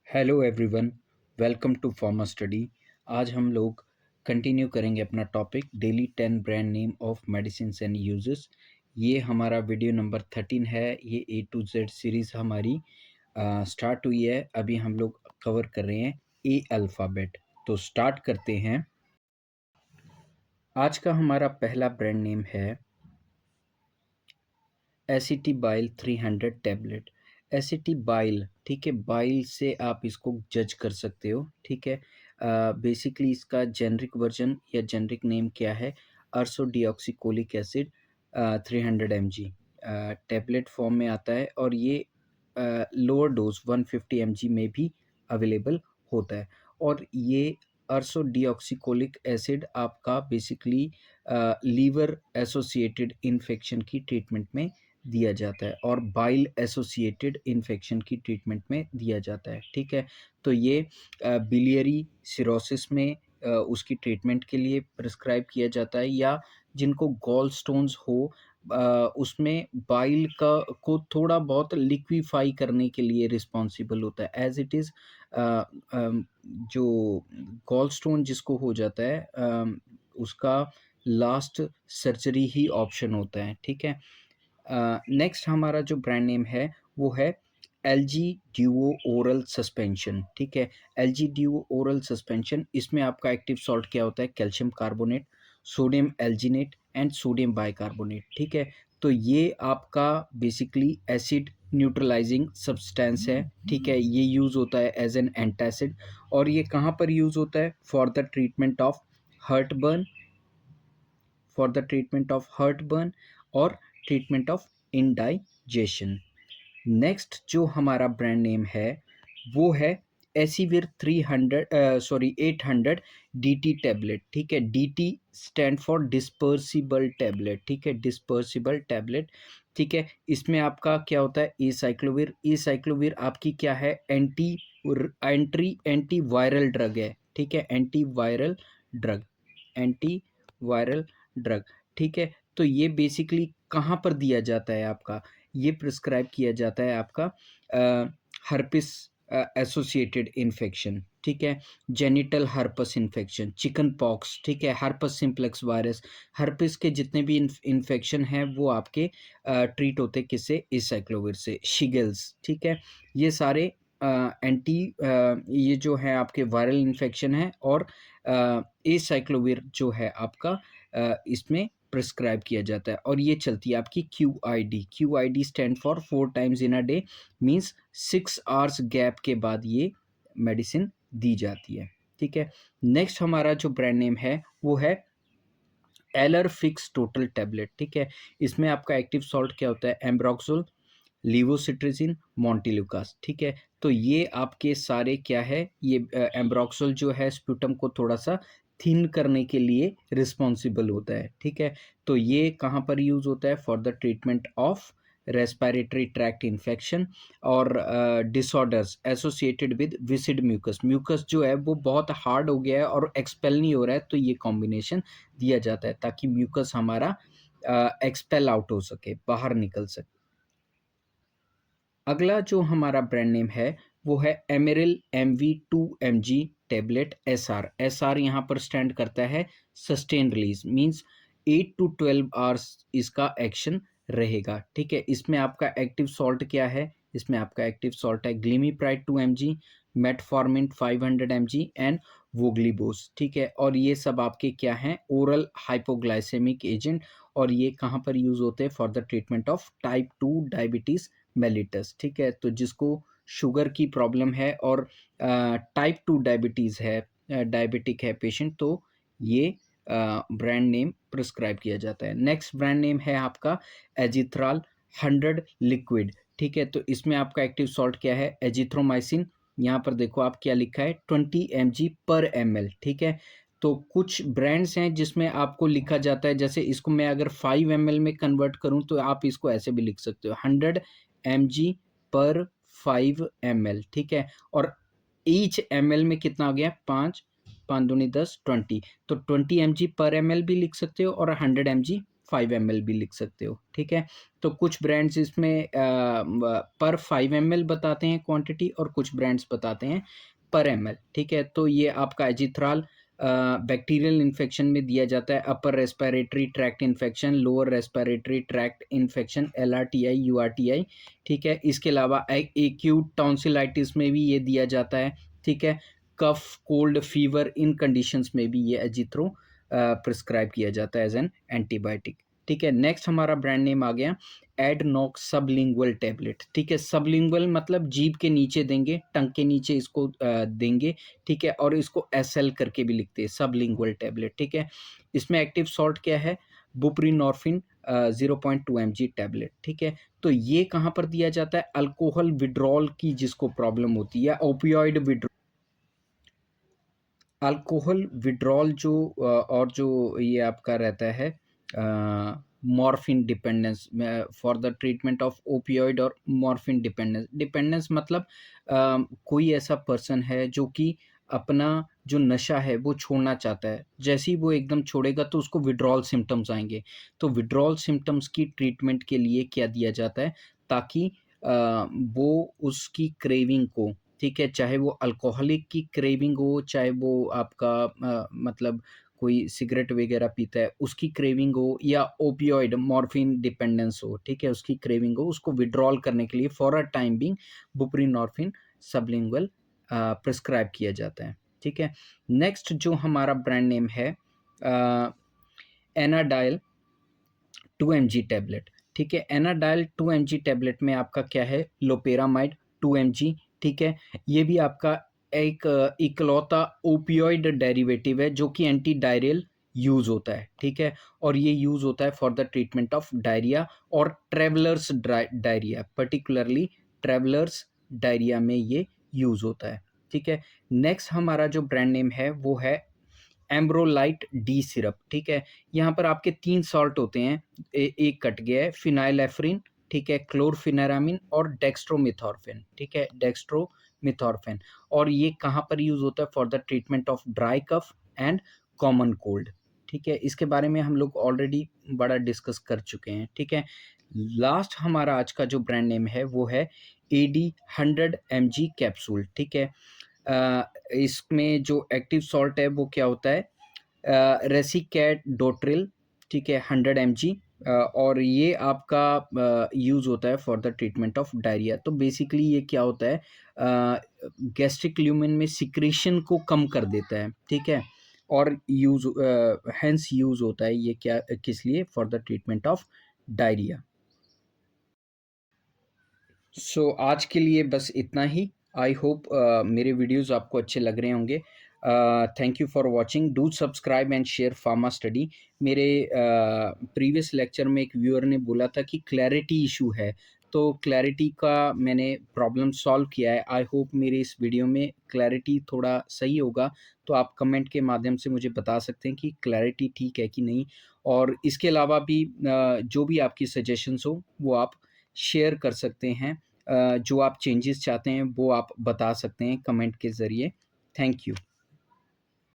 Hello everyone, welcome to pharma study. आज हम लोग कंटिन्यू करेंगे अपना topic daily 10 brand name of medicine and uses. ये हमारा वीडियो नंबर 13 है। ये A to Z सीरीज़ हमारी स्टार्ट हुई है। अभी हम लोग कवर कर रहे हैं ए अल्फ़ाबेट। तो स्टार्ट करते हैं। आज का हमारा पहला ब्रांड नेम है एसिटिबाइल 300 टैबलेट। एसिटिबाइल, ठीक है, बाइल से आप इसको जज कर सकते हो, ठीक है। बेसिकली इसका जेनरिक वर्जन या जेनरिक नेम क्या है? अर्सोडिऑक्सीकोलिक एसिड 300 mg टैबलेट फॉर्म में आता है और ये लोअर डोज 150 mg में भी अवेलेबल होता है। और ये अर्सोडिऑक्सीकोलिक एसिड आपका बेसिकली लीवर एसोसिएटेड इन्फेक्शन की ट्रीटमेंट में दिया जाता है और बाइल एसोसिएटेड इन्फेक्शन की ट्रीटमेंट में दिया जाता है, ठीक है। तो ये बिलियरी सिरोसिस में उसकी ट्रीटमेंट के लिए प्रिस्क्राइब किया जाता है, या जिनको गॉल स्टोन्स हो उसमें बाइल का को थोड़ा बहुत लिक्विफाई करने के लिए रिस्पॉन्सिबल होता है। एज इट इज़ जो गॉल स्टोन जिसको हो जाता है उसका लास्ट सर्जरी ही ऑप्शन होता है, ठीक है। नेक्स्ट हमारा जो ब्रांड नेम है वो है एलजी ड्यूओ ओरल सस्पेंशन, ठीक है। एलजी ड्यूओ ओरल सस्पेंशन, इसमें आपका एक्टिव सॉल्ट क्या होता है? Calcium carbonate, sodium alginate and sodium bicarbonate, ठीक है। तो ये आपका बेसिकली एसिड न्यूट्रलाइजिंग सब्सटेंस है, ठीक है। ये यूज़ होता है एज एन एंटासिड। और ये कहाँ पर यूज़ होता है? For the treatment of heartburn, for the treatment of heartburn और ट्रीटमेंट ऑफ इंडाइजेशन। नेक्स्ट जो हमारा ब्रांड नेम है वो है एसीविर 800 डीटी टैबलेट, ठीक है। DT stand for dispersible tablet, ठीक है, डिस्पर्सिबल टैबलेट, ठीक है। इसमें आपका क्या होता है? एसाइक्लोविर। एसाइक्लोविर आपकी क्या है? एंटी वायरल ड्रग है, ठीक है, anti viral drug, anti viral drug, ठीक है। तो ये बेसिकली कहाँ पर दिया जाता है आपका? ये प्रिस्क्राइब किया जाता है आपका हर्पिस एसोसिएटेड इन्फेक्शन, ठीक है, genital herpes infection, chicken pox, ठीक है, हर्पस सिम्प्लेक्स वायरस, हर्पिस के जितने भी इन्फेक्शन हैं वो आपके ट्रीट होते किससे? एसाइक्लोविर से। शिगल्स, ठीक है, ये सारे एंटी ये जो है आपके वायरल इन्फेक्शन है और एसाइक्लोविर जो है आपका इसमें प्रिस्क्राइब किया जाता है। और ये चलती है आपकी QID। QID stand for 4 times in a day, means 6 hours gap के बाद ये मेडिसिन दी जाती है, ठीक है। नेक्स्ट हमारा जो ब्रांड नेम है वो है एलर फिक्स टोटल टैबलेट, ठीक है। इसमें आपका एक्टिव सॉल्ट क्या होता है? एम्ब्रोक्सोल, लीवोसिट्रिजिन, मॉन्टिल्यूकास, ठीक है। तो ये आपके सारे क्या है? ये एम्ब्रोक्सोल जो है स्प्यूटम को थोड़ा सा थिन करने के लिए रिस्पॉन्सिबल होता है, ठीक है। तो ये कहाँ पर यूज़ होता है? For the treatment of respiratory tract infection और disorders associated with viscid mucus. Mucus जो है वो बहुत हार्ड हो गया है और एक्सपेल नहीं हो रहा है, तो ये कॉम्बिनेशन दिया जाता है ताकि म्यूकस हमारा एक्सपेल आउट हो सके, बाहर निकल सके। अगला जो हमारा ब्रांड नेम है वो है एमेरिल MV2 mg tablet SR। SR यहाँ पर स्टैंड करता है sustain release, means 8 to 12 hours इसका एक्शन रहेगा, ठीक है। इसमें आपका एक्टिव सॉल्ट क्या है? इसमें आपका एक्टिव सॉल्ट है glimepiride 2 mg, metformin 500 mg and voglibose, ठीक है। और ये सब आपके क्या हैं? Oral hypoglycaemic agent. और ये कहाँ पर यूज होते हैं? For the treatment of type 2 diabetes mellitus, ठीक है। तो जिसको शुगर की प्रॉब्लम है और टाइप 2 डायबिटीज़ है, डायबिटिक है पेशेंट, तो ये ब्रांड नेम प्रिस्क्राइब किया जाता है। नेक्स्ट ब्रांड नेम है आपका एजिथ्राल 100 लिक्विड, ठीक है। तो इसमें आपका एक्टिव सॉल्ट क्या है? एजिथ्रोमाइसिन। यहाँ पर देखो आप क्या लिखा है? 20 mg पर ml, ठीक है। तो कुछ ब्रांड्स हैं जिसमें आपको लिखा जाता है, जैसे इसको मैं अगर 5 ml में कन्वर्ट करूँ तो आप इसको ऐसे भी लिख सकते हो, 100 mg पर 5 ml, ठीक है। और ईच ml में कितना हो गया? 5, 5 दूनी 10, 20। तो 20 mg पर ml भी लिख सकते हो और 100 mg 5 ml भी लिख सकते हो, ठीक है। तो कुछ ब्रांड्स इसमें पर 5 ml बताते हैं क्वांटिटी, और कुछ ब्रांड्स बताते हैं पर ml, ठीक है। तो ये आपका एजिथ्राल बैक्टीरियल इन्फेक्शन में दिया जाता है, upper respiratory tract infection, lower respiratory tract infection, LRTI, URTI, ठीक है। इसके अलावा एक्यूट टॉन्सिलाइटिस में भी ये दिया जाता है, ठीक है। कफ, कोल्ड, फीवर, इन कंडीशंस में भी ये एजिथ्रो प्रिस्क्राइब किया जाता है एज एन एंटीबायोटिक, ठीक है। नेक्स्ट हमारा ब्रांड नेम आ गया एडनॉक्स सबलिंगुअल टैबलेट, ठीक है। सबलिंगुअल मतलब जीभ के नीचे देंगे, टंग के नीचे इसको देंगे, ठीक है। और इसको SL करके भी लिखते हैं, सबलिंगुअल टैबलेट, ठीक है। इसमें एक्टिव सॉल्ट क्या है, बुप्रीनॉर्फिन 0.2 mg टैबलेट, ठीक है। तो ये कहाँ पर दिया जाता है, अल्कोहल विड्रॉल की जिसको प्रॉब्लम होती है, ओपियोइड विड्रॉल, अल्कोहल विड्रॉल जो और जो ये आपका रहता है morphine dependence, for the treatment of opioid और मॉर्फिन डिपेंडेंस। डिपेंडेंस मतलब कोई ऐसा पर्सन है जो कि अपना जो नशा है वो छोड़ना चाहता है, जैसे ही वो एकदम छोड़ेगा तो उसको विड्रॉल सिम्टम्स आएंगे। तो विड्रॉल सिम्टम्स की ट्रीटमेंट के लिए क्या दिया जाता है, ताकि वो उसकी क्रेविंग को, ठीक है, चाहे वो अल्कोहलिक की क्रेविंग हो, चाहे वो आपका मतलब कोई सिगरेट वगैरह पीता है उसकी क्रेविंग हो, या ओपियोइड मॉर्फिन डिपेंडेंस हो, ठीक है, उसकी क्रेविंग हो, उसको विड्रॉल करने के लिए for a time being buprenorphine sublingual prescribe किया जाता है, ठीक है। नेक्स्ट जो हमारा ब्रांड नेम है एनाडाइल 2 mg टैबलेट, ठीक है। एनाडाइल 2 mg टैबलेट में आपका क्या है, लोपेरामाइड 2 mg, ठीक है। ये भी आपका एक इकलौता ओपियोइड डेरिवेटिव है जो कि एंटी डायरियल यूज होता है, ठीक है। और ये यूज होता है for the treatment of diarrhoea और travellers diarrhoea, particularly travellers diarrhoea में ये यूज होता है, ठीक है। नेक्स्ट हमारा जो ब्रांड नेम है वो है एम्ब्रोलाइट डी सिरप, ठीक है। यहाँ पर आपके 3 सॉल्ट होते हैं, एक कट गया है, फिनाइलेफ्रिन, ठीक है, क्लोरफिनेरामिन और डेक्स्ट्रोमिथॉर्फिन, ठीक है, डेक्स्ट्रोमिथॉर्फिन। और ये कहाँ पर यूज होता है, for the treatment of dry cough and common cold, ठीक है। इसके बारे में हम लोग ऑलरेडी बड़ा डिस्कस कर चुके हैं, ठीक है। लास्ट हमारा आज का जो ब्रांड नेम है वो है AD 100 mg कैप्सूल, ठीक है। इसमें जो एक्टिव सॉल्ट है वो क्या होता है, रेसिकैट डोट्रिल, ठीक है, 100 mg। और ये आपका यूज़ होता है for the treatment of diarrhoea. तो बेसिकली ये क्या होता है, गैस्ट्रिक ल्यूमेन में सिक्रेशन को कम कर देता है, ठीक है। और यूज हैंस यूज होता है ये क्या, किस लिए, for the treatment of diarrhoea. So आज के लिए बस इतना ही। आई होप मेरे वीडियोस आपको अच्छे लग रहे होंगे। Thank you for watching, do subscribe and share pharma study. मेरे प्रीवियस लेक्चर में एक व्यूअर ने बोला था कि क्लैरिटी इशू है, तो क्लैरिटी का मैंने प्रॉब्लम सॉल्व किया है। आई होप मेरे इस वीडियो में क्लैरिटी थोड़ा सही होगा, तो आप कमेंट के माध्यम से मुझे बता सकते हैं कि क्लैरिटी ठीक है कि नहीं। और इसके अलावा भी जो भी आपकी सजेशंस हो वो आप शेयर कर सकते हैं। जो आप चेंजेस चाहते हैं वो आप बता सकते हैं कमेंट के ज़रिए। Thank you.